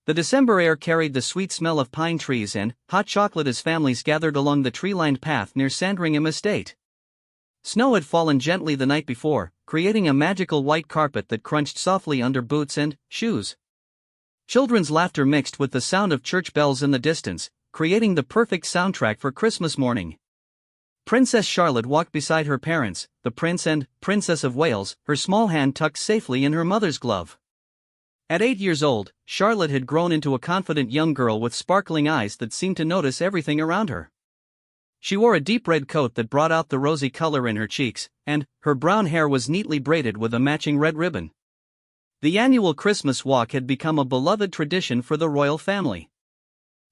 The December air carried the sweet smell of pine trees and hot chocolate as families gathered along the tree-lined path near Sandringham Estate. Snow had fallen gently the night before, creating a magical white carpet that crunched softly under boots and shoes. Children's laughter mixed with the sound of church bells in the distance, creating the perfect soundtrack for Christmas morning. Princess Charlotte walked beside her parents, the Prince and Princess of Wales, her small hand tucked safely in her mother's glove. At 8 years old, Charlotte had grown into a confident young girl with sparkling eyes that seemed to notice everything around her. She wore a deep red coat that brought out the rosy color in her cheeks, and her brown hair was neatly braided with a matching red ribbon. The annual Christmas walk had become a beloved tradition for the royal family.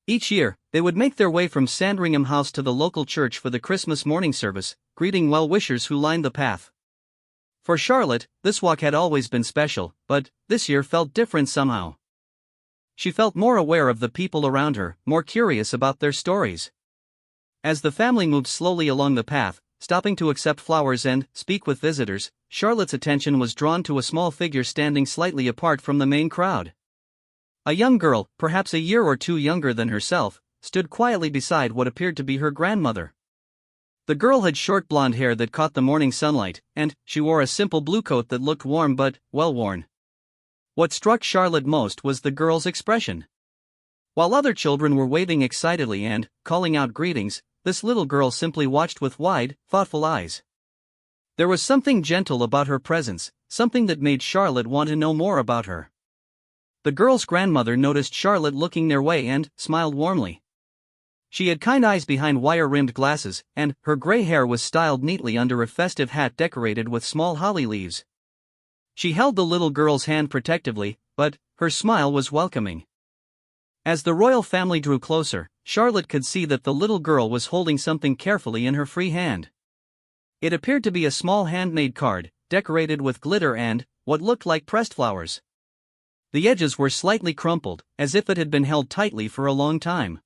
Each year, they would make their way from Sandringham House to the local church for the Christmas morning service, greeting well-wishers who lined the path. For Charlotte, this walk had always been special, but this year felt different somehow. She felt more aware of the people around her, more curious about their stories. As the family moved slowly along the path, stopping to accept flowers and speak with visitors, Charlotte's attention was drawn to a small figure standing slightly apart from the main crowd. A young girl, perhaps a year or two younger than herself, stood quietly beside what appeared to be her grandmother. The girl had short blonde hair that caught the morning sunlight, and she wore a simple blue coat that looked warm but well-worn. What struck Charlotte most was the girl's expression. While other children were waving excitedly and calling out greetings, this little girl simply watched with wide, thoughtful eyes. There was something gentle about her presence, something that made Charlotte want to know more about her. The girl's grandmother noticed Charlotte looking their way and smiled warmly. She had kind eyes behind wire-rimmed glasses, and her gray hair was styled neatly under a festive hat decorated with small holly leaves. She held the little girl's hand protectively, but her smile was welcoming. As the royal family drew closer, Charlotte could see that the little girl was holding something carefully in her free hand. It appeared to be a small handmade card, decorated with glitter and what looked like pressed flowers. The edges were slightly crumpled, as if it had been held tightly for a long time.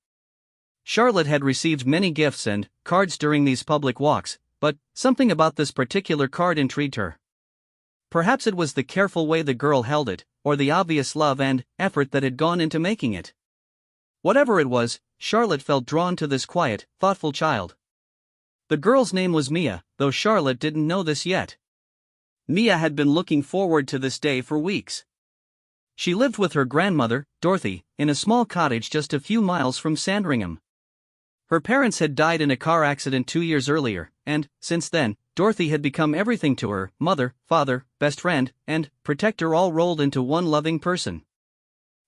Charlotte had received many gifts and cards during these public walks, but something about this particular card intrigued her. Perhaps it was the careful way the girl held it, or the obvious love and effort that had gone into making it. Whatever it was, Charlotte felt drawn to this quiet, thoughtful child. The girl's name was Mia, though Charlotte didn't know this yet. Mia had been looking forward to this day for weeks. She lived with her grandmother, Dorothy, in a small cottage just a few miles from Sandringham. Her parents had died in a car accident 2 years earlier, and, since then, Dorothy had become everything to her: mother, father, best friend, and protector, all rolled into one loving person.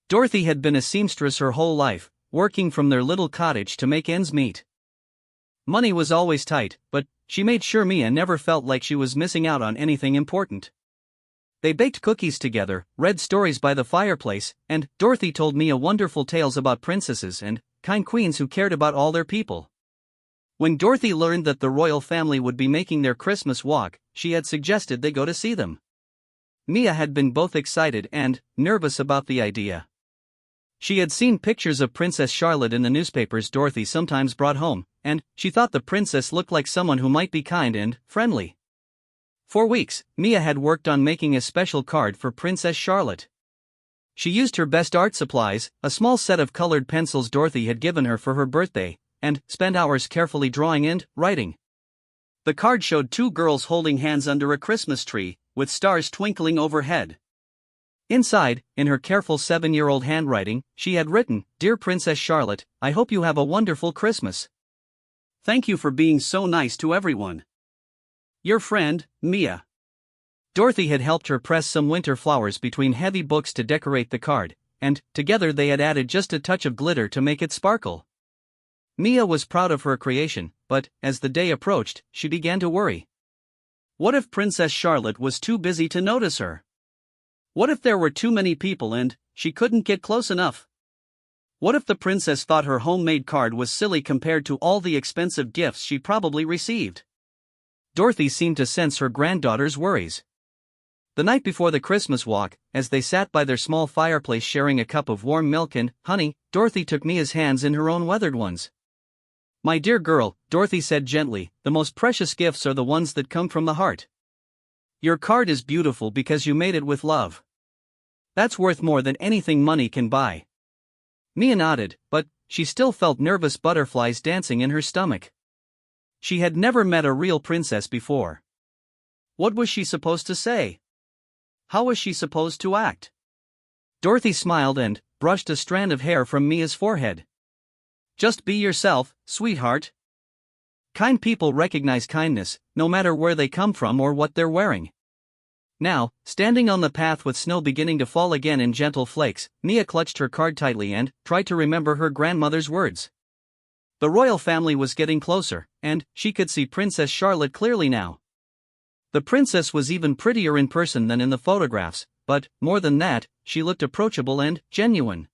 Dorothy had been a seamstress her whole life, working from their little cottage to make ends meet. Money was always tight, but she made sure Mia never felt like she was missing out on anything important. They baked cookies together, read stories by the fireplace, and Dorothy told Mia wonderful tales about princesses and kind queens who cared about all their people. When Dorothy learned that the royal family would be making their Christmas walk, she had suggested they go to see them. Mia had been both excited and nervous about the idea. She had seen pictures of Princess Charlotte in the newspapers Dorothy sometimes brought home, and she thought the princess looked like someone who might be kind and friendly. For weeks, Mia had worked on making a special card for Princess Charlotte. She used her best art supplies, a small set of colored pencils Dorothy had given her for her birthday, and spent hours carefully drawing and writing. The card showed 2 girls holding hands under a Christmas tree, with stars twinkling overhead. Inside, in her careful 7-year-old handwriting, she had written, "Dear Princess Charlotte, I hope you have a wonderful Christmas. Thank you for being so nice to everyone. Your friend, Mia." Dorothy had helped her press some winter flowers between heavy books to decorate the card, and together they had added just a touch of glitter to make it sparkle. Mia was proud of her creation, but as the day approached, she began to worry. What if Princess Charlotte was too busy to notice her? What if there were too many people and she couldn't get close enough? What if the princess thought her homemade card was silly compared to all the expensive gifts she probably received? Dorothy seemed to sense her granddaughter's worries. The night before the Christmas walk, as they sat by their small fireplace sharing a cup of warm milk and honey, Dorothy took Mia's hands in her own weathered ones. "My dear girl," Dorothy said gently, "the most precious gifts are the ones that come from the heart. Your card is beautiful because you made it with love. That's worth more than anything money can buy. Mia nodded, but she still felt nervous butterflies dancing in her stomach. She had never met a real princess before. What was she supposed to say? How was she supposed to act? Dorothy smiled and brushed a strand of hair from Mia's forehead. Just be yourself, sweetheart. Kind people recognize kindness, no matter where they come from or what they're wearing. Now, standing on the path with snow beginning to fall again in gentle flakes, Mia clutched her card tightly and tried to remember her grandmother's words. The royal family was getting closer, and she could see Princess Charlotte clearly now. The princess was even prettier in person than in the photographs, but, more than that, she looked approachable and genuine.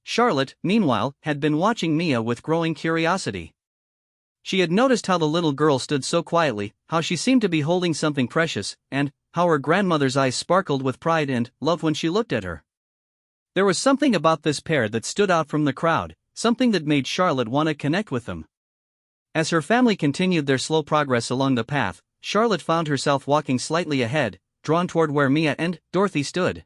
Charlotte, meanwhile, had been watching Mia with growing curiosity. She had noticed how the little girl stood so quietly, how she seemed to be holding something precious, and how her grandmother's eyes sparkled with pride and love when she looked at her. There was something about this pair that stood out from the crowd, something that made Charlotte want to connect with them. As her family continued their slow progress along the path, Charlotte found herself walking slightly ahead, drawn toward where Mia and Dorothy stood.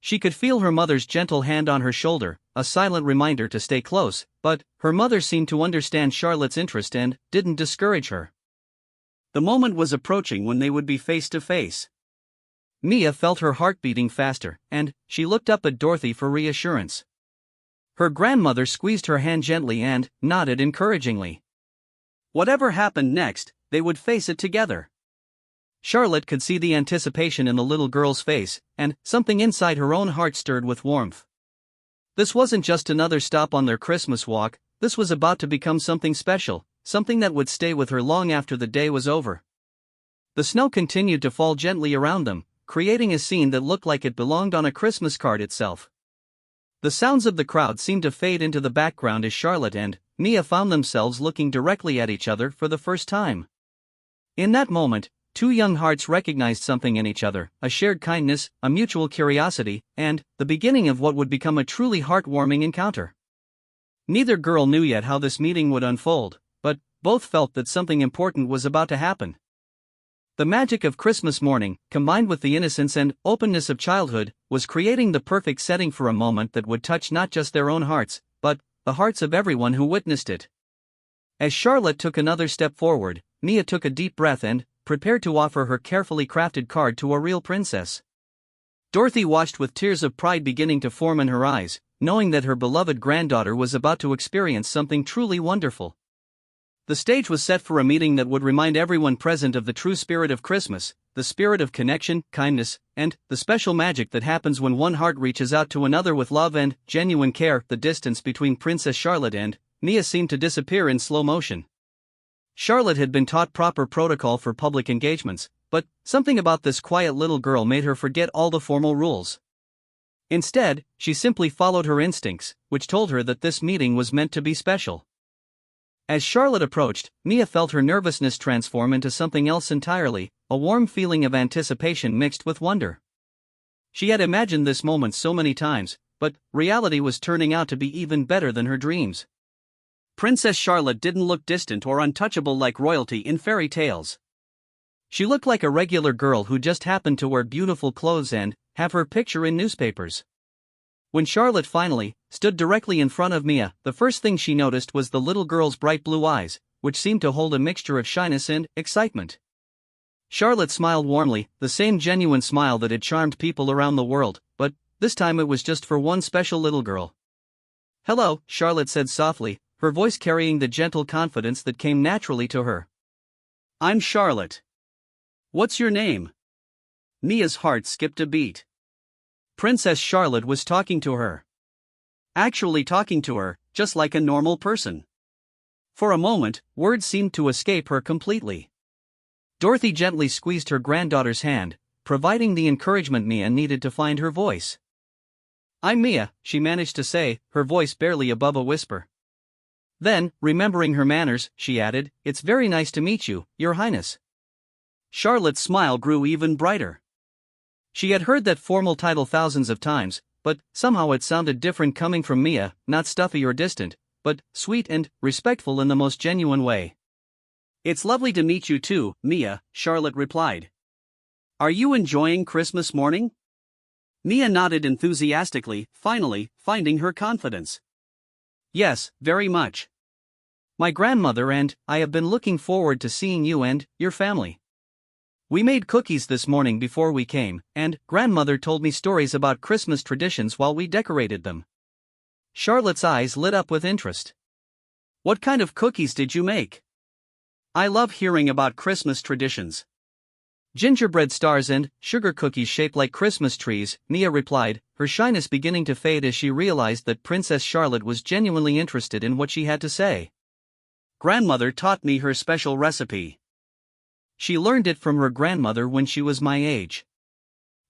She could feel her mother's gentle hand on her shoulder, a silent reminder to stay close, but her mother seemed to understand Charlotte's interest and didn't discourage her. The moment was approaching when they would be face to face. Mia felt her heart beating faster, and she looked up at Dorothy for reassurance. Her grandmother squeezed her hand gently and nodded encouragingly. Whatever happened next, they would face it together. Charlotte could see the anticipation in the little girl's face, and something inside her own heart stirred with warmth. This wasn't just another stop on their Christmas walk, this was about to become something special, something that would stay with her long after the day was over. The snow continued to fall gently around them, creating a scene that looked like it belonged on a Christmas card itself. The sounds of the crowd seemed to fade into the background as Charlotte and Mia found themselves looking directly at each other for the first time. In that moment, two young hearts recognized something in each other, a shared kindness, a mutual curiosity, and the beginning of what would become a truly heartwarming encounter. Neither girl knew yet how this meeting would unfold, but both felt that something important was about to happen. The magic of Christmas morning, combined with the innocence and openness of childhood, was creating the perfect setting for a moment that would touch not just their own hearts, but the hearts of everyone who witnessed it. As Charlotte took another step forward, Mia took a deep breath and prepared to offer her carefully crafted card to a real princess. Dorothy watched with tears of pride beginning to form in her eyes, knowing that her beloved granddaughter was about to experience something truly wonderful. The stage was set for a meeting that would remind everyone present of the true spirit of Christmas, the spirit of connection, kindness, and the special magic that happens when one heart reaches out to another with love and genuine care. The distance between Princess Charlotte and Mia seemed to disappear in slow motion. Charlotte had been taught proper protocol for public engagements, but something about this quiet little girl made her forget all the formal rules. Instead, she simply followed her instincts, which told her that this meeting was meant to be special. As Charlotte approached, Mia felt her nervousness transform into something else entirely, a warm feeling of anticipation mixed with wonder. She had imagined this moment so many times, but reality was turning out to be even better than her dreams. Princess Charlotte didn't look distant or untouchable like royalty in fairy tales. She looked like a regular girl who just happened to wear beautiful clothes and have her picture in newspapers. When Charlotte finally stood directly in front of Mia, the first thing she noticed was the little girl's bright blue eyes, which seemed to hold a mixture of shyness and excitement. Charlotte smiled warmly, the same genuine smile that had charmed people around the world, but this time it was just for one special little girl. "Hello," Charlotte said softly, her voice carrying the gentle confidence that came naturally to her. "I'm Charlotte. What's your name?" Mia's heart skipped a beat. Princess Charlotte was talking to her. Actually talking to her, just like a normal person. For a moment, words seemed to escape her completely. Dorothy gently squeezed her granddaughter's hand, providing the encouragement Mia needed to find her voice. "I'm Mia," she managed to say, her voice barely above a whisper. Then, remembering her manners, she added, "It's very nice to meet you, Your Highness." Charlotte's smile grew even brighter. She had heard that formal title thousands of times, but somehow it sounded different coming from Mia, not stuffy or distant, but sweet and respectful in the most genuine way. "It's lovely to meet you too, Mia," Charlotte replied. "Are you enjoying Christmas morning?" Mia nodded enthusiastically, finally, finding her confidence. Yes, very much. My grandmother and I have been looking forward to seeing you and your family. We made cookies this morning before we came, and grandmother told me stories about Christmas traditions while we decorated them. Charlotte's eyes lit up with interest. What kind of cookies did you make? I love hearing about Christmas traditions. Gingerbread stars and sugar cookies shaped like Christmas trees, Mia replied, her shyness beginning to fade as she realized that Princess Charlotte was genuinely interested in what she had to say. Grandmother taught me her special recipe. She learned it from her grandmother when she was my age.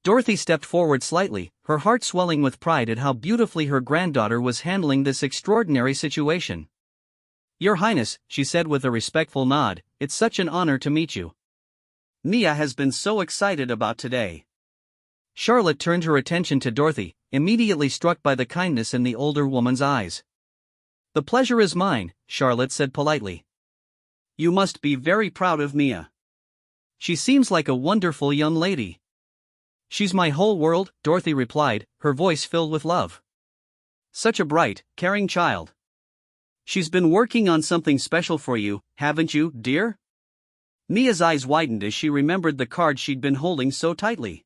Dorothy stepped forward slightly, her heart swelling with pride at how beautifully her granddaughter was handling this extraordinary situation. Your Highness, she said with a respectful nod, it's such an honor to meet you. Mia has been so excited about today. Charlotte turned her attention to Dorothy, immediately struck by the kindness in the older woman's eyes. The pleasure is mine, Charlotte said politely. You must be very proud of Mia. She seems like a wonderful young lady. She's my whole world, Dorothy replied, her voice filled with love. Such a bright, caring child. She's been working on something special for you, haven't you, dear? Mia's eyes widened as she remembered the card she'd been holding so tightly.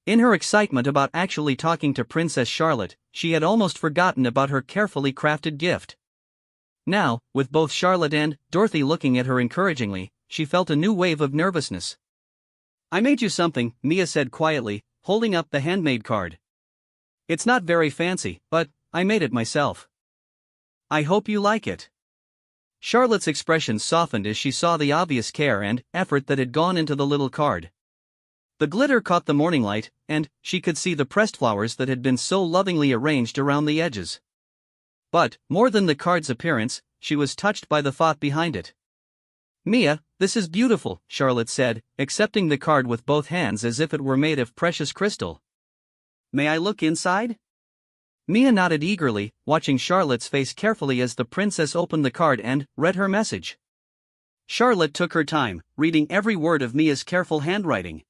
In her excitement about actually talking to Princess Charlotte, she had almost forgotten about her carefully crafted gift. Now, with both Charlotte and Dorothy looking at her encouragingly, she felt a new wave of nervousness. I made you something, Mia said quietly, holding up the handmade card. It's not very fancy, but I made it myself. I hope you like it. Charlotte's expression softened as she saw the obvious care and effort that had gone into the little card. The glitter caught the morning light, and she could see the pressed flowers that had been so lovingly arranged around the edges. But, more than the card's appearance, she was touched by the thought behind it. Mia, this is beautiful, Charlotte said, accepting the card with both hands as if it were made of precious crystal. May I look inside? Mia nodded eagerly, watching Charlotte's face carefully as the princess opened the card and read her message. Charlotte took her time, reading every word of Mia's careful handwriting.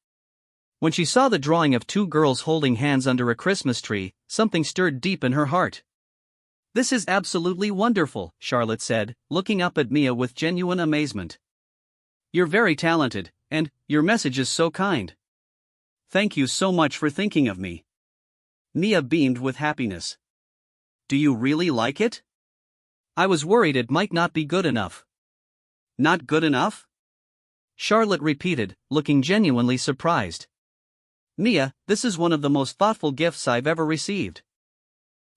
When she saw the drawing of two girls holding hands under a Christmas tree, something stirred deep in her heart. This is absolutely wonderful, Charlotte said, looking up at Mia with genuine amazement. You're very talented, and your message is so kind. Thank you so much for thinking of me. Mia beamed with happiness. Do you really like it? I was worried it might not be good enough. Not good enough? Charlotte repeated, looking genuinely surprised. Mia, this is one of the most thoughtful gifts I've ever received.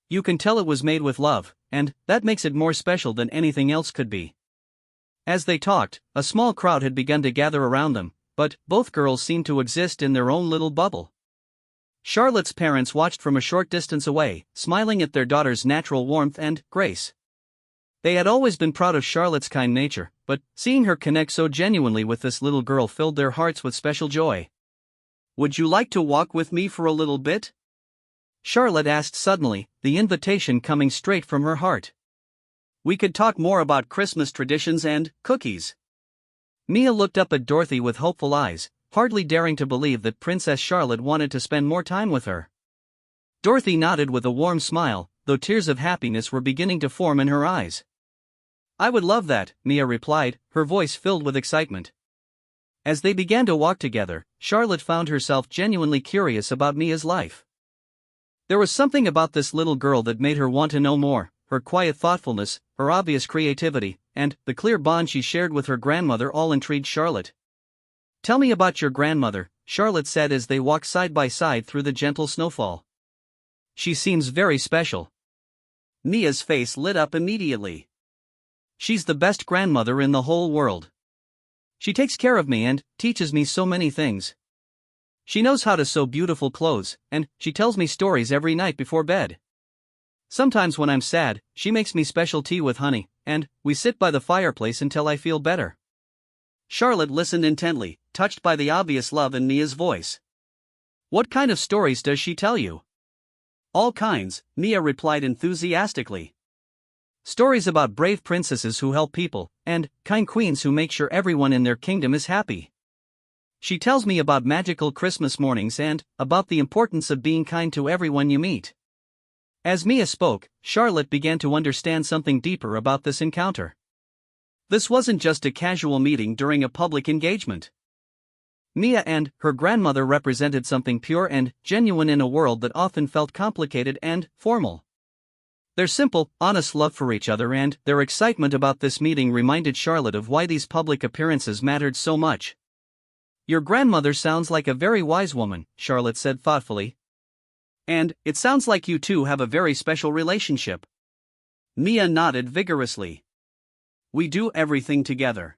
You can tell it was made with love, and that makes it more special than anything else could be. As they talked, a small crowd had begun to gather around them, but both girls seemed to exist in their own little bubble. Charlotte's parents watched from a short distance away, smiling at their daughter's natural warmth and grace. They had always been proud of Charlotte's kind nature, but seeing her connect so genuinely with this little girl filled their hearts with special joy. Would you like to walk with me for a little bit? Charlotte asked suddenly, the invitation coming straight from her heart. We could talk more about Christmas traditions and cookies. Mia looked up at Dorothy with hopeful eyes, hardly daring to believe that Princess Charlotte wanted to spend more time with her. Dorothy nodded with a warm smile, though tears of happiness were beginning to form in her eyes. I would love that, Mia replied, her voice filled with excitement. As they began to walk together, Charlotte found herself genuinely curious about Mia's life. There was something about this little girl that made her want to know more, her quiet thoughtfulness, her obvious creativity, and the clear bond she shared with her grandmother all intrigued Charlotte. Tell me about your grandmother, Charlotte said as they walked side by side through the gentle snowfall. She seems very special. Mia's face lit up immediately. She's the best grandmother in the whole world. She takes care of me and teaches me so many things. She knows how to sew beautiful clothes, and she tells me stories every night before bed. Sometimes when I'm sad, she makes me special tea with honey, and we sit by the fireplace until I feel better. Charlotte listened intently, touched by the obvious love in Mia's voice. What kind of stories does she tell you? All kinds, Mia replied enthusiastically. Stories about brave princesses who help people, and kind queens who make sure everyone in their kingdom is happy. She tells me about magical Christmas mornings and about the importance of being kind to everyone you meet. As Mia spoke, Charlotte began to understand something deeper about this encounter. This wasn't just a casual meeting during a public engagement. Mia and her grandmother represented something pure and genuine in a world that often felt complicated and formal. Their simple, honest love for each other and their excitement about this meeting reminded Charlotte of why these public appearances mattered so much. "Your grandmother sounds like a very wise woman," Charlotte said thoughtfully. "And it sounds like you two have a very special relationship." Mia nodded vigorously. "We do everything together.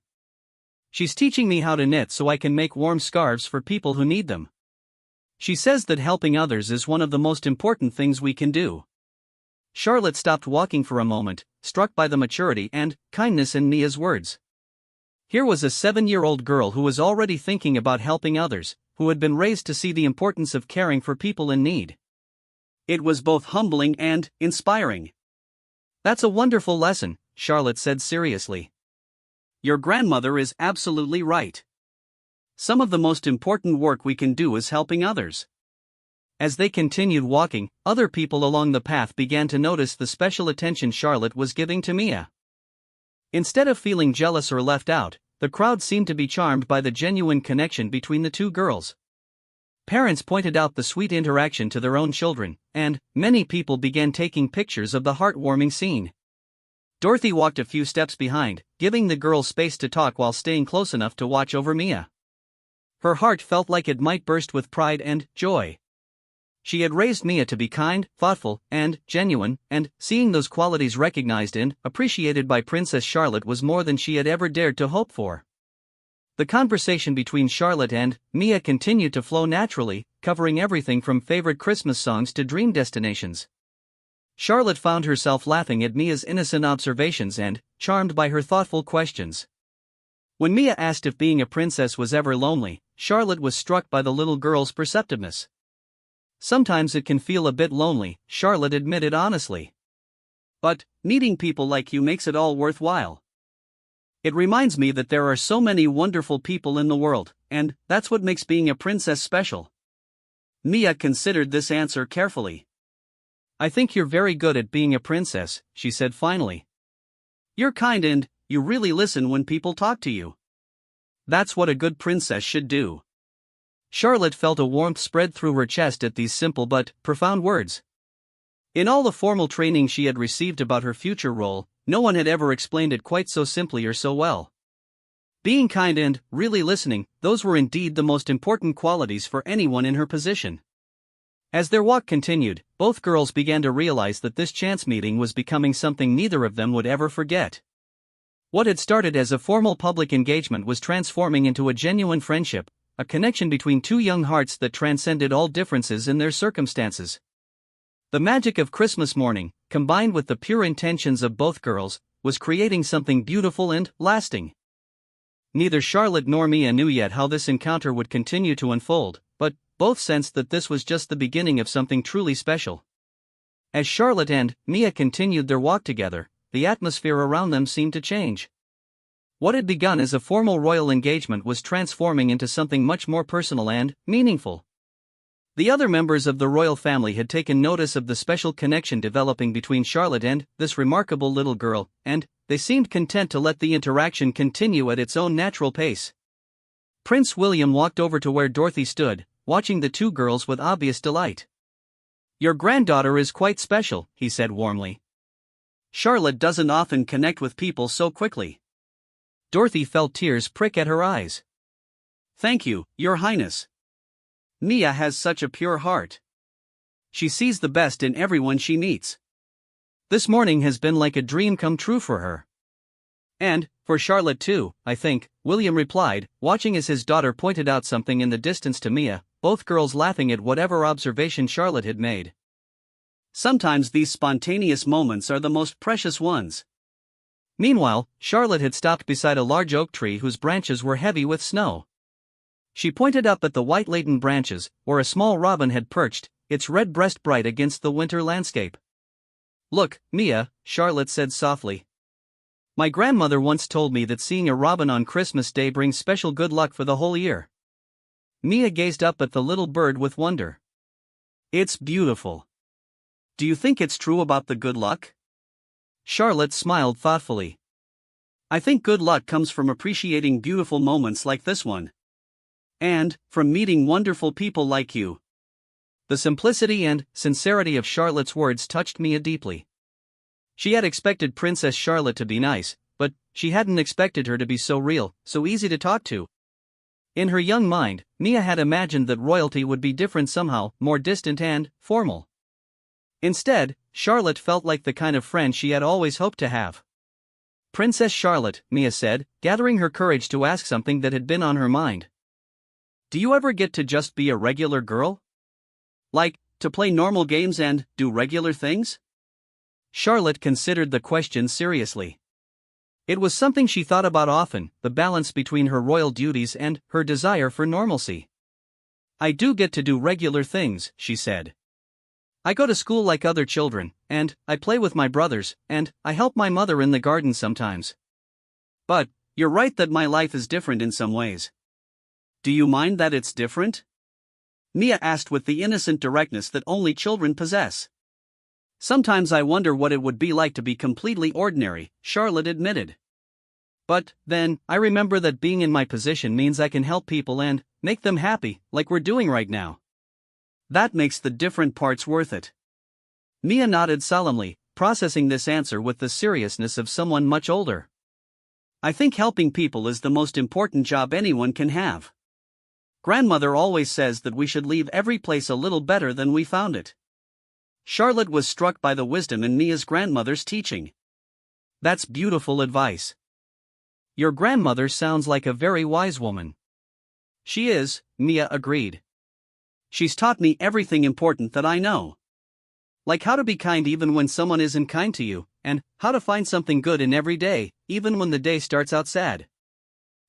She's teaching me how to knit so I can make warm scarves for people who need them. She says that helping others is one of the most important things we can do." Charlotte stopped walking for a moment, struck by the maturity and kindness in Mia's words. Here was a 7-year-old girl who was already thinking about helping others, who had been raised to see the importance of caring for people in need. It was both humbling and inspiring. "That's a wonderful lesson," Charlotte said seriously. "Your grandmother is absolutely right. Some of the most important work we can do is helping others." As they continued walking, other people along the path began to notice the special attention Charlotte was giving to Mia. Instead of feeling jealous or left out, the crowd seemed to be charmed by the genuine connection between the two girls. Parents pointed out the sweet interaction to their own children, and many people began taking pictures of the heartwarming scene. Dorothy walked a few steps behind, giving the girls space to talk while staying close enough to watch over Mia. Her heart felt like it might burst with pride and joy. She had raised Mia to be kind, thoughtful, and genuine, and seeing those qualities recognized and appreciated by Princess Charlotte was more than she had ever dared to hope for. The conversation between Charlotte and Mia continued to flow naturally, covering everything from favorite Christmas songs to dream destinations. Charlotte found herself laughing at Mia's innocent observations and charmed by her thoughtful questions. When Mia asked if being a princess was ever lonely, Charlotte was struck by the little girl's perceptiveness. "Sometimes it can feel a bit lonely," Charlotte admitted honestly. "But meeting people like you makes it all worthwhile. It reminds me that there are so many wonderful people in the world, and that's what makes being a princess special." Mia considered this answer carefully. "I think you're very good at being a princess," she said finally. "You're kind and you really listen when people talk to you. That's what a good princess should do." Charlotte felt a warmth spread through her chest at these simple but profound words. In all the formal training she had received about her future role, no one had ever explained it quite so simply or so well. Being kind and really listening, those were indeed the most important qualities for anyone in her position. As their walk continued, both girls began to realize that this chance meeting was becoming something neither of them would ever forget. What had started as a formal public engagement was transforming into a genuine friendship, a connection between two young hearts that transcended all differences in their circumstances. The magic of Christmas morning, combined with the pure intentions of both girls, was creating something beautiful and lasting. Neither Charlotte nor Mia knew yet how this encounter would continue to unfold, but both sensed that this was just the beginning of something truly special. As Charlotte and Mia continued their walk together, the atmosphere around them seemed to change. What had begun as a formal royal engagement was transforming into something much more personal and meaningful. The other members of the royal family had taken notice of the special connection developing between Charlotte and this remarkable little girl, and they seemed content to let the interaction continue at its own natural pace. Prince William walked over to where Dorothy stood, watching the two girls with obvious delight. "Your granddaughter is quite special," he said warmly. "Charlotte doesn't often connect with people so quickly." Dorothy felt tears prick at her eyes. "Thank you, Your Highness. Mia has such a pure heart. She sees the best in everyone she meets. This morning has been like a dream come true for her." "And for Charlotte too, I think," William replied, watching as his daughter pointed out something in the distance to Mia, both girls laughing at whatever observation Charlotte had made. "Sometimes these spontaneous moments are the most precious ones." Meanwhile, Charlotte had stopped beside a large oak tree whose branches were heavy with snow. She pointed up at the white-laden branches, where a small robin had perched, its red breast bright against the winter landscape. "Look, Mia," Charlotte said softly. "My grandmother once told me that seeing a robin on Christmas Day brings special good luck for the whole year. Mia gazed up at the little bird with wonder. It's beautiful. Do you think it's true about the good luck? Charlotte smiled thoughtfully. I think good luck comes from appreciating beautiful moments like this one. And from meeting wonderful people like you. The simplicity and sincerity of Charlotte's words touched Mia deeply. She had expected Princess Charlotte to be nice, but she hadn't expected her to be so real, so easy to talk to. In her young mind, Mia had imagined that royalty would be different somehow, more distant and formal. Instead, Charlotte felt like the kind of friend she had always hoped to have. Princess Charlotte, Mia said, gathering her courage to ask something that had been on her mind. Do you ever get to just be a regular girl? Like, to play normal games and do regular things? Charlotte considered the question seriously. It was something she thought about often, the balance between her royal duties and her desire for normalcy. I do get to do regular things, she said. I go to school like other children, and I play with my brothers, and I help my mother in the garden sometimes. But, you're right that my life is different in some ways. Do you mind that it's different? Mia asked with the innocent directness that only children possess. Sometimes I wonder what it would be like to be completely ordinary, Charlotte admitted. But, then, I remember that being in my position means I can help people and make them happy, like we're doing right now. That makes the different parts worth it. Mia nodded solemnly, processing this answer with the seriousness of someone much older. I think helping people is the most important job anyone can have. Grandmother always says that we should leave every place a little better than we found it. Charlotte was struck by the wisdom in Mia's grandmother's teaching. That's beautiful advice. Your grandmother sounds like a very wise woman. She is, Mia agreed. She's taught me everything important that I know. Like how to be kind even when someone isn't kind to you, and how to find something good in every day, even when the day starts out sad.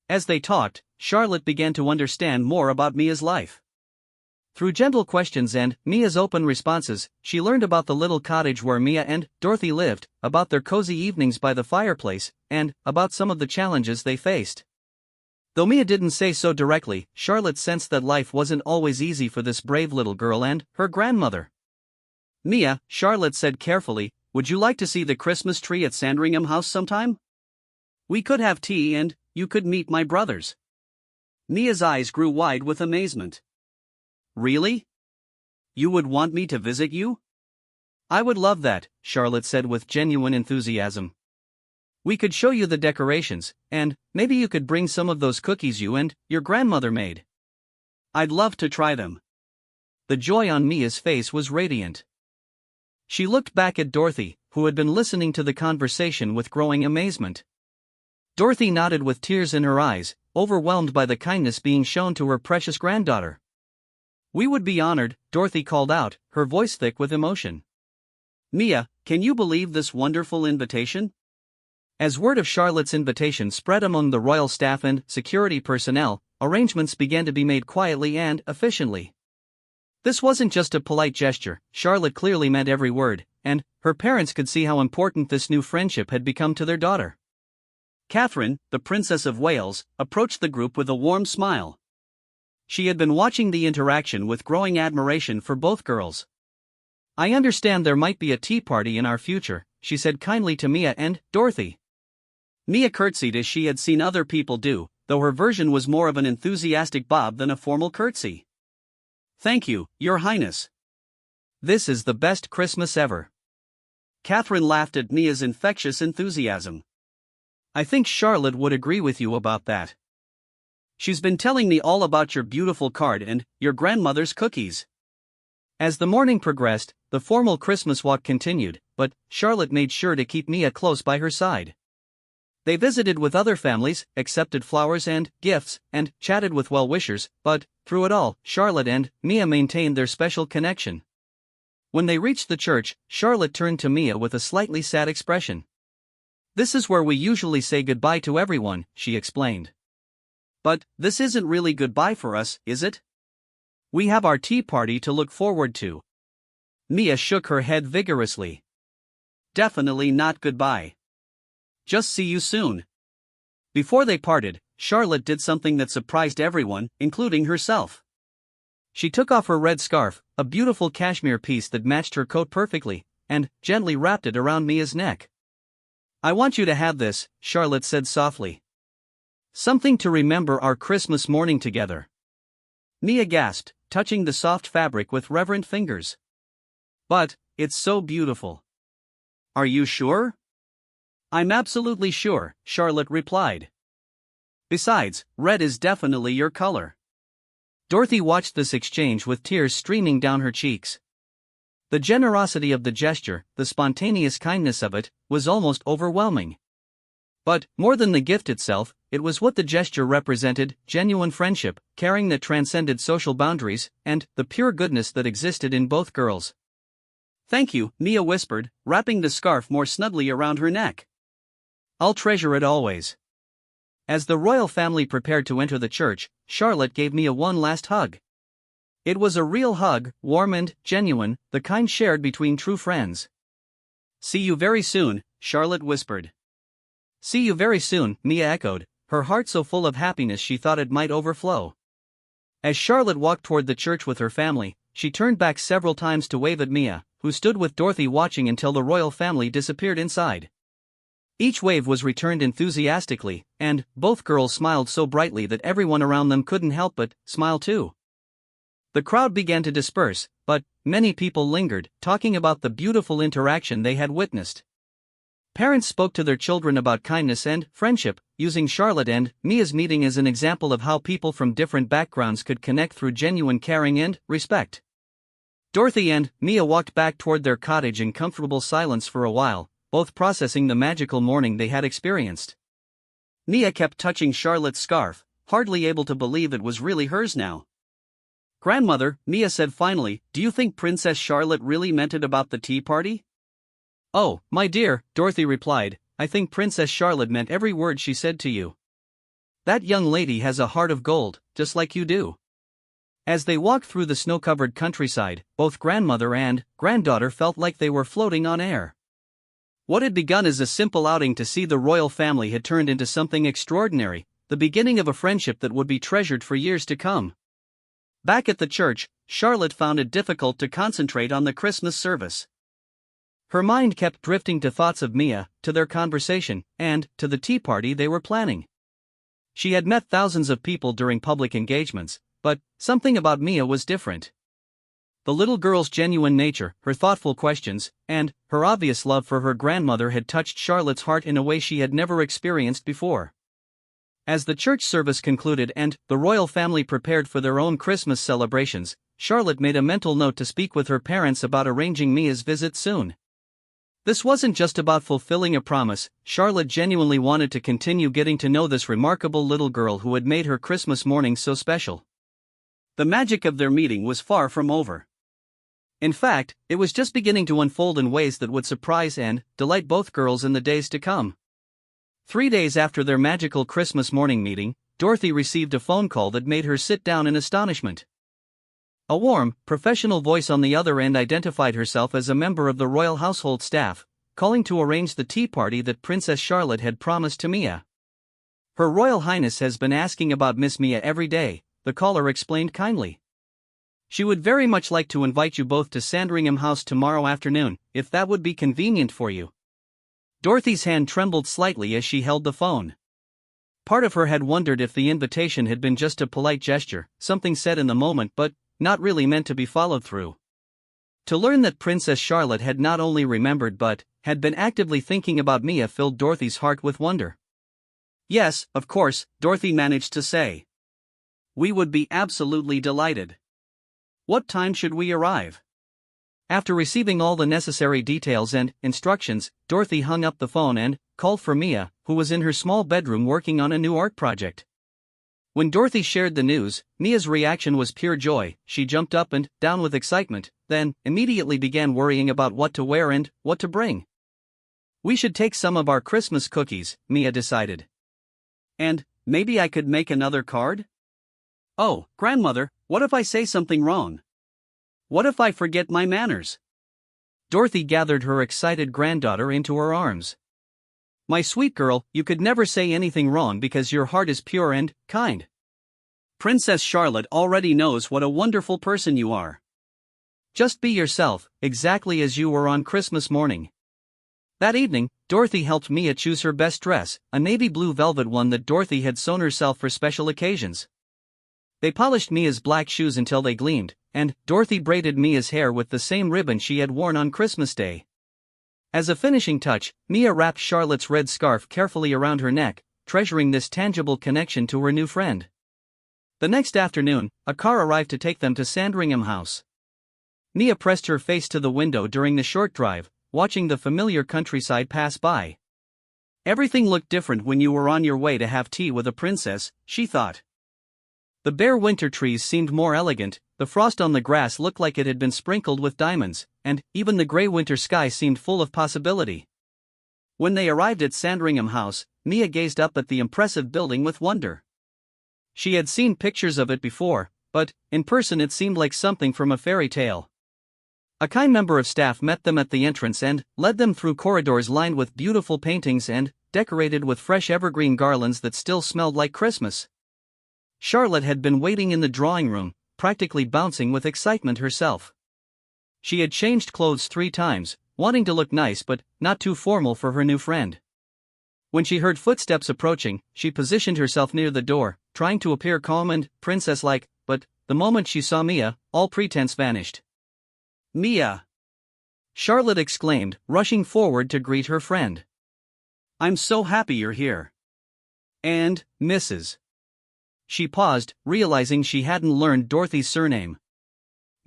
As they talked, Charlotte began to understand more about Mia's life. Through gentle questions and Mia's open responses, she learned about the little cottage where Mia and Dorothy lived, about their cozy evenings by the fireplace, and about some of the challenges they faced. Though Mia didn't say so directly, Charlotte sensed that life wasn't always easy for this brave little girl and her grandmother. Mia, Charlotte said carefully, would you like to see the Christmas tree at Sandringham House sometime? We could have tea and you could meet my brothers. Mia's eyes grew wide with amazement. Really? You would want me to visit you? I would love that, Charlotte said with genuine enthusiasm. We could show you the decorations, and maybe you could bring some of those cookies you and your grandmother made. I'd love to try them. The joy on Mia's face was radiant. She looked back at Dorothy, who had been listening to the conversation with growing amazement. Dorothy nodded with tears in her eyes, overwhelmed by the kindness being shown to her precious granddaughter. We would be honored, Dorothy called out, her voice thick with emotion. Mia, can you believe this wonderful invitation? As word of Charlotte's invitation spread among the royal staff and security personnel, arrangements began to be made quietly and efficiently. This wasn't just a polite gesture, Charlotte clearly meant every word, and her parents could see how important this new friendship had become to their daughter. Catherine, the Princess of Wales, approached the group with a warm smile. She had been watching the interaction with growing admiration for both girls. I understand there might be a tea party in our future, she said kindly to Mia and Dorothy. Mia curtsied as she had seen other people do, though her version was more of an enthusiastic bob than a formal curtsy. Thank you, Your Highness. This is the best Christmas ever. Catherine laughed at Mia's infectious enthusiasm. I think Charlotte would agree with you about that. She's been telling me all about your beautiful card and your grandmother's cookies. As the morning progressed, the formal Christmas walk continued, but Charlotte made sure to keep Mia close by her side. They visited with other families, accepted flowers and gifts, and chatted with well-wishers, but, through it all, Charlotte and Mia maintained their special connection. When they reached the church, Charlotte turned to Mia with a slightly sad expression. This is where we usually say goodbye to everyone, she explained. But, this isn't really goodbye for us, is it? We have our tea party to look forward to. Mia shook her head vigorously. Definitely not goodbye. Just see you soon. Before they parted, Charlotte did something that surprised everyone, including herself. She took off her red scarf, a beautiful cashmere piece that matched her coat perfectly, and gently wrapped it around Mia's neck. "I want you to have this," Charlotte said softly. "Something to remember our Christmas morning together." Mia gasped, touching the soft fabric with reverent fingers. "But, it's so beautiful." "Are you sure?" "I'm absolutely sure," Charlotte replied. "Besides, red is definitely your color." Dorothy watched this exchange with tears streaming down her cheeks. The generosity of the gesture, the spontaneous kindness of it, was almost overwhelming. But, more than the gift itself, it was what the gesture represented: genuine friendship, caring that transcended social boundaries, and the pure goodness that existed in both girls. "Thank you," Mia whispered, wrapping the scarf more snugly around her neck. "I'll treasure it always." As the royal family prepared to enter the church, Charlotte gave Mia one last hug. It was a real hug, warm and genuine, the kind shared between true friends. "See you very soon," Charlotte whispered. "See you very soon," Mia echoed, her heart so full of happiness she thought it might overflow. As Charlotte walked toward the church with her family, she turned back several times to wave at Mia, who stood with Dorothy watching until the royal family disappeared inside. Each wave was returned enthusiastically, and both girls smiled so brightly that everyone around them couldn't help but smile too. The crowd began to disperse, but many people lingered, talking about the beautiful interaction they had witnessed. Parents spoke to their children about kindness and friendship, using Charlotte and Mia's meeting as an example of how people from different backgrounds could connect through genuine caring and respect. Dorothy and Mia walked back toward their cottage in comfortable silence for a while, both processing the magical morning they had experienced. Mia kept touching Charlotte's scarf, hardly able to believe it was really hers now. "Grandmother," Mia said finally, "do you think Princess Charlotte really meant it about the tea party?" "Oh, my dear," Dorothy replied, "I think Princess Charlotte meant every word she said to you. That young lady has a heart of gold, just like you do." As they walked through the snow-covered countryside, both grandmother and granddaughter felt like they were floating on air. What had begun as a simple outing to see the royal family had turned into something extraordinary, the beginning of a friendship that would be treasured for years to come. Back at the church, Charlotte found it difficult to concentrate on the Christmas service. Her mind kept drifting to thoughts of Mia, to their conversation, and to the tea party they were planning. She had met thousands of people during public engagements, but something about Mia was different. The little girl's genuine nature, her thoughtful questions, and her obvious love for her grandmother had touched Charlotte's heart in a way she had never experienced before. As the church service concluded and the royal family prepared for their own Christmas celebrations, Charlotte made a mental note to speak with her parents about arranging Mia's visit soon. This wasn't just about fulfilling a promise. Charlotte genuinely wanted to continue getting to know this remarkable little girl who had made her Christmas morning so special. The magic of their meeting was far from over. In fact, it was just beginning to unfold in ways that would surprise and delight both girls in the days to come. 3 days after their magical Christmas morning meeting, Dorothy received a phone call that made her sit down in astonishment. A warm, professional voice on the other end identified herself as a member of the royal household staff, calling to arrange the tea party that Princess Charlotte had promised to Mia. "Her Royal Highness has been asking about Miss Mia every day," the caller explained kindly. "She would very much like to invite you both to Sandringham House tomorrow afternoon, if that would be convenient for you." Dorothy's hand trembled slightly as she held the phone. Part of her had wondered if the invitation had been just a polite gesture, something said in the moment but not really meant to be followed through. To learn that Princess Charlotte had not only remembered but had been actively thinking about Mia filled Dorothy's heart with wonder. "Yes, of course," Dorothy managed to say. "We would be absolutely delighted. What time should we arrive?" After receiving all the necessary details and instructions, Dorothy hung up the phone and called for Mia, who was in her small bedroom working on a new art project. When Dorothy shared the news, Mia's reaction was pure joy. She jumped up and down with excitement, then immediately began worrying about what to wear and what to bring. "We should take some of our Christmas cookies," Mia decided. "And maybe I could make another card?" "Oh, grandmother, what if I say something wrong? What if I forget my manners?" Dorothy gathered her excited granddaughter into her arms. "My sweet girl, you could never say anything wrong because your heart is pure and kind. Princess Charlotte already knows what a wonderful person you are. Just be yourself, exactly as you were on Christmas morning. That evening, Dorothy helped Mia choose her best dress, a navy blue velvet one that Dorothy had sewn herself for special occasions. They polished Mia's black shoes until they gleamed, and Dorothy braided Mia's hair with the same ribbon she had worn on Christmas Day. As a finishing touch, Mia wrapped Charlotte's red scarf carefully around her neck, treasuring this tangible connection to her new friend. The next afternoon, a car arrived to take them to Sandringham House. Mia pressed her face to the window during the short drive, watching the familiar countryside pass by. Everything looked different when you were on your way to have tea with a princess, she thought. The bare winter trees seemed more elegant, the frost on the grass looked like it had been sprinkled with diamonds, and even the gray winter sky seemed full of possibility. When they arrived at Sandringham House, Mia gazed up at the impressive building with wonder. She had seen pictures of it before, but, in person it seemed like something from a fairy tale. A kind member of staff met them at the entrance and led them through corridors lined with beautiful paintings and decorated with fresh evergreen garlands that still smelled like Christmas. Charlotte had been waiting in the drawing room, practically bouncing with excitement herself. She had changed clothes 3 times, wanting to look nice but not too formal for her new friend. When she heard footsteps approaching, she positioned herself near the door, trying to appear calm and princess-like, but the moment she saw Mia, all pretense vanished. Mia! Charlotte exclaimed, rushing forward to greet her friend. I'm so happy you're here. And, Mrs. She paused, realizing she hadn't learned Dorothy's surname.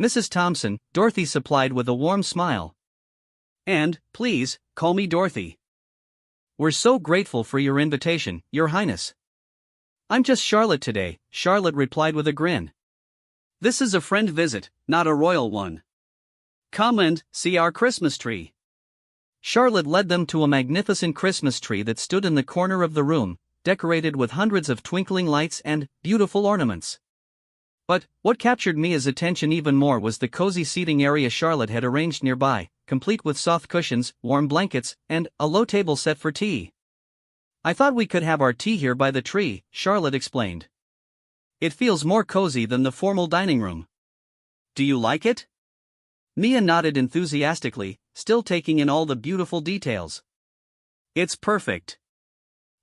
Mrs. Thompson, Dorothy supplied with a warm smile. And, please, call me Dorothy. We're so grateful for your invitation, Your Highness. I'm just Charlotte today, Charlotte replied with a grin. This is a friend visit, not a royal one. Come and see our Christmas tree. Charlotte led them to a magnificent Christmas tree that stood in the corner of the room, decorated with hundreds of twinkling lights and beautiful ornaments. But what captured Mia's attention even more was the cozy seating area Charlotte had arranged nearby, complete with soft cushions, warm blankets, and a low table set for tea. I thought we could have our tea here by the tree, Charlotte explained. It feels more cozy than the formal dining room. Do you like it? Mia nodded enthusiastically, still taking in all the beautiful details. It's perfect.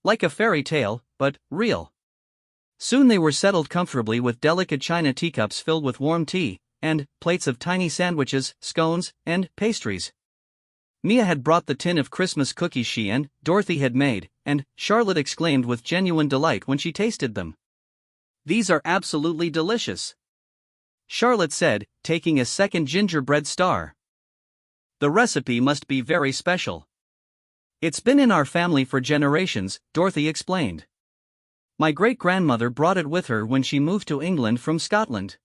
Like a fairy tale, but real. Soon they were settled comfortably with delicate china teacups filled with warm tea, and plates of tiny sandwiches, scones, and pastries. Mia had brought the tin of Christmas cookies she and Dorothy had made, and Charlotte exclaimed with genuine delight when she tasted them. These are absolutely delicious, Charlotte said, taking a second gingerbread star. The recipe must be very special. It's been in our family for generations, Dorothy explained. My great-grandmother brought it with her when she moved to England from Scotland.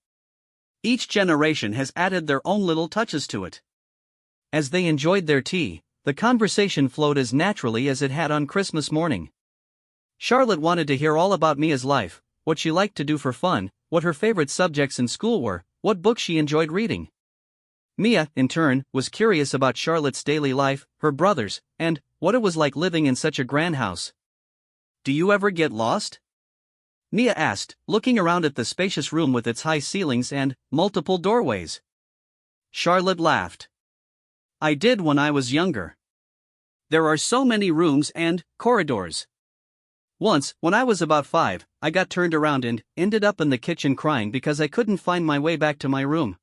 Each generation has added their own little touches to it. As they enjoyed their tea, the conversation flowed as naturally as it had on Christmas morning. Charlotte wanted to hear all about Mia's life, what she liked to do for fun, what her favorite subjects in school were, what books she enjoyed reading. Mia, in turn, was curious about Charlotte's daily life, her brothers, and what it was like living in such a grand house. Do you ever get lost? Mia asked, looking around at the spacious room with its high ceilings and multiple doorways. Charlotte laughed. I did when I was younger. There are so many rooms and corridors. Once, when I was about 5, I got turned around and ended up in the kitchen crying because I couldn't find my way back to my room.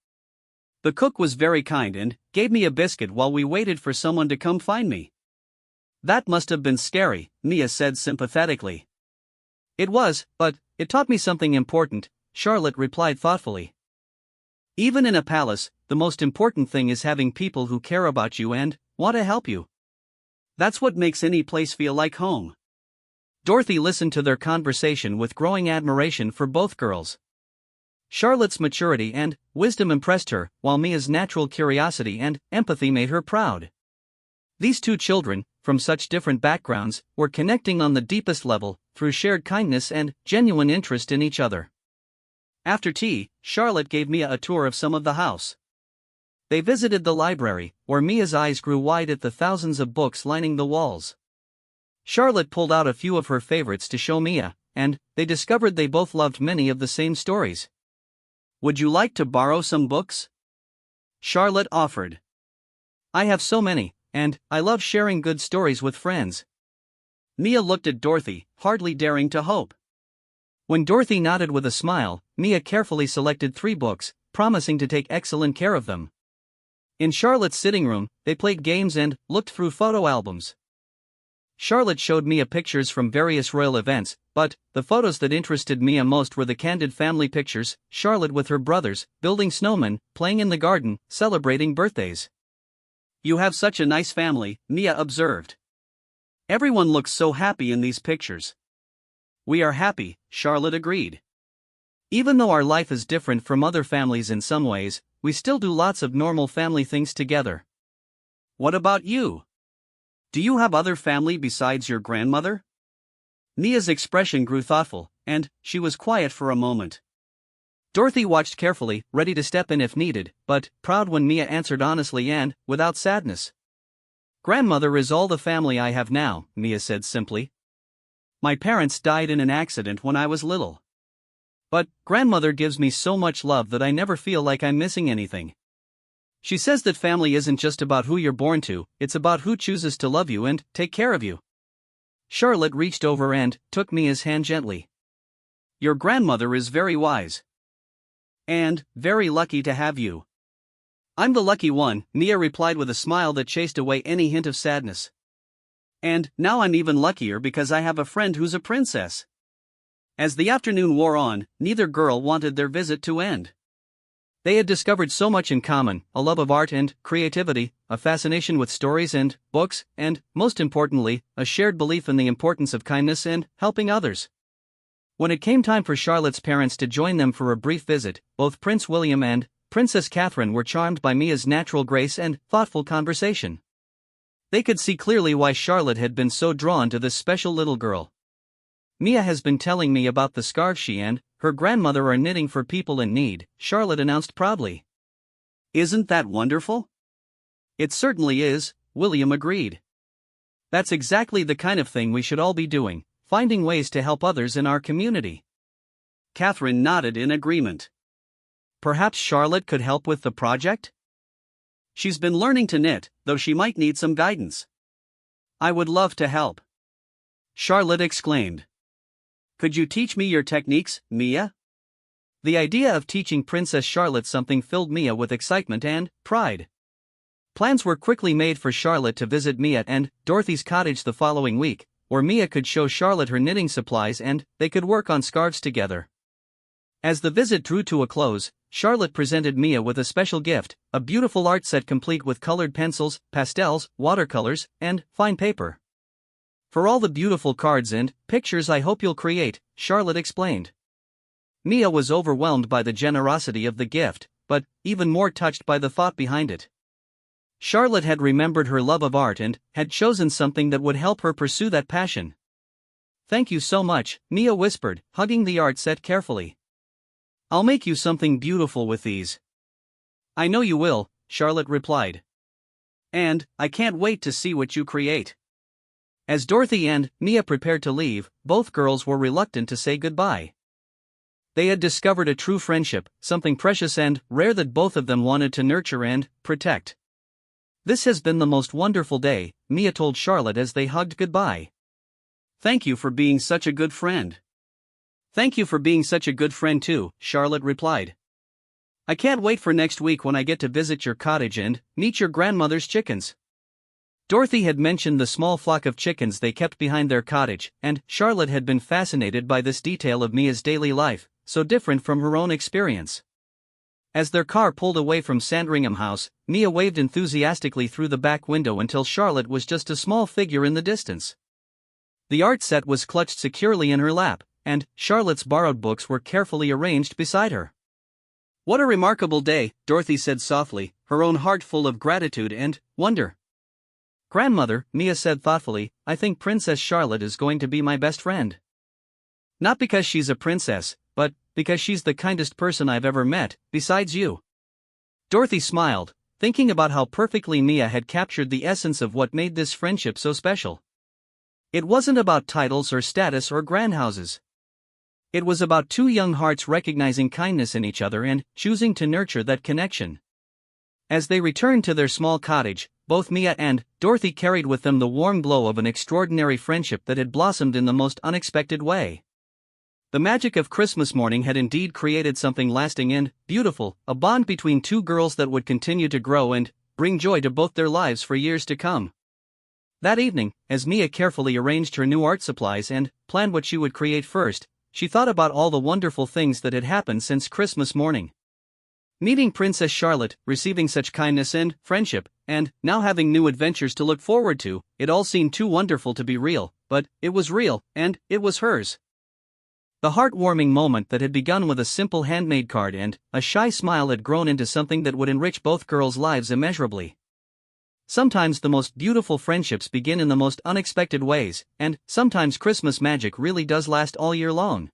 The cook was very kind and gave me a biscuit while we waited for someone to come find me. That must have been scary, Mia said sympathetically. It was, but it taught me something important, Charlotte replied thoughtfully. Even in a palace, the most important thing is having people who care about you and want to help you. That's what makes any place feel like home. Dorothy listened to their conversation with growing admiration for both girls. Charlotte's maturity and wisdom impressed her, while Mia's natural curiosity and empathy made her proud. These two children, from such different backgrounds, were connecting on the deepest level, through shared kindness and genuine interest in each other. After tea, Charlotte gave Mia a tour of some of the house. They visited the library, where Mia's eyes grew wide at the thousands of books lining the walls. Charlotte pulled out a few of her favorites to show Mia, and they discovered they both loved many of the same stories. Would you like to borrow some books? Charlotte offered. I have so many, and I love sharing good stories with friends. Mia looked at Dorothy, hardly daring to hope. When Dorothy nodded with a smile, Mia carefully selected 3 books, promising to take excellent care of them. In Charlotte's sitting room, they played games and looked through photo albums. Charlotte showed Mia pictures from various royal events, but the photos that interested Mia most were the candid family pictures, Charlotte with her brothers, building snowmen, playing in the garden, celebrating birthdays. You have such a nice family, Mia observed. Everyone looks so happy in these pictures. We are happy, Charlotte agreed. Even though our life is different from other families in some ways, we still do lots of normal family things together. What about you? Do you have other family besides your grandmother? Mia's expression grew thoughtful, and she was quiet for a moment. Dorothy watched carefully, ready to step in if needed, but proud when Mia answered honestly and without sadness. Grandmother is all the family I have now, Mia said simply. My parents died in an accident when I was little. But grandmother gives me so much love that I never feel like I'm missing anything. She says that family isn't just about who you're born to, it's about who chooses to love you and take care of you. Charlotte reached over and took Mia's hand gently. Your grandmother is very wise. And very lucky to have you. I'm the lucky one, Mia replied with a smile that chased away any hint of sadness. And now I'm even luckier because I have a friend who's a princess. As the afternoon wore on, neither girl wanted their visit to end. They had discovered so much in common, a love of art and creativity, a fascination with stories and books, and, most importantly, a shared belief in the importance of kindness and helping others. When it came time for Charlotte's parents to join them for a brief visit, both Prince William and Princess Catherine were charmed by Mia's natural grace and thoughtful conversation. They could see clearly why Charlotte had been so drawn to this special little girl. Mia has been telling me about the scarves she and her grandmother are knitting for people in need, Charlotte announced proudly. Isn't that wonderful? It certainly is, William agreed. That's exactly the kind of thing we should all be doing, finding ways to help others in our community. Catherine nodded in agreement. Perhaps Charlotte could help with the project? She's been learning to knit, though she might need some guidance. I would love to help, Charlotte exclaimed. Could you teach me your techniques, Mia? The idea of teaching Princess Charlotte something filled Mia with excitement and pride. Plans were quickly made for Charlotte to visit Mia and Dorothy's cottage the following week, where Mia could show Charlotte her knitting supplies and they could work on scarves together. As the visit drew to a close, Charlotte presented Mia with a special gift, a beautiful art set complete with colored pencils, pastels, watercolors, and fine paper. For all the beautiful cards and pictures I hope you'll create, Charlotte explained. Mia was overwhelmed by the generosity of the gift, but even more touched by the thought behind it. Charlotte had remembered her love of art and had chosen something that would help her pursue that passion. Thank you so much, Mia whispered, hugging the art set carefully. I'll make you something beautiful with these. I know you will, Charlotte replied. And I can't wait to see what you create. As Dorothy and Mia prepared to leave, both girls were reluctant to say goodbye. They had discovered a true friendship, something precious and rare that both of them wanted to nurture and protect. This has been the most wonderful day, Mia told Charlotte as they hugged goodbye. Thank you for being such a good friend. Thank you for being such a good friend too, Charlotte replied. I can't wait for next week when I get to visit your cottage and meet your grandmother's chickens. Dorothy had mentioned the small flock of chickens they kept behind their cottage, and Charlotte had been fascinated by this detail of Mia's daily life, so different from her own experience. As their car pulled away from Sandringham House, Mia waved enthusiastically through the back window until Charlotte was just a small figure in the distance. The art set was clutched securely in her lap, and Charlotte's borrowed books were carefully arranged beside her. What a remarkable day, Dorothy said softly, her own heart full of gratitude and wonder. Grandmother, Mia said thoughtfully, I think Princess Charlotte is going to be my best friend. Not because she's a princess, but because she's the kindest person I've ever met, besides you. Dorothy smiled, thinking about how perfectly Mia had captured the essence of what made this friendship so special. It wasn't about titles or status or grand houses. It was about two young hearts recognizing kindness in each other and choosing to nurture that connection. As they returned to their small cottage, both Mia and Dorothy carried with them the warm glow of an extraordinary friendship that had blossomed in the most unexpected way. The magic of Christmas morning had indeed created something lasting and beautiful, a bond between two girls that would continue to grow and bring joy to both their lives for years to come. That evening, as Mia carefully arranged her new art supplies and planned what she would create first, she thought about all the wonderful things that had happened since Christmas morning. Meeting Princess Charlotte, receiving such kindness and friendship, and now having new adventures to look forward to, it all seemed too wonderful to be real, but it was real, and it was hers. The heartwarming moment that had begun with a simple handmade card and a shy smile had grown into something that would enrich both girls' lives immeasurably. Sometimes the most beautiful friendships begin in the most unexpected ways, and sometimes Christmas magic really does last all year long.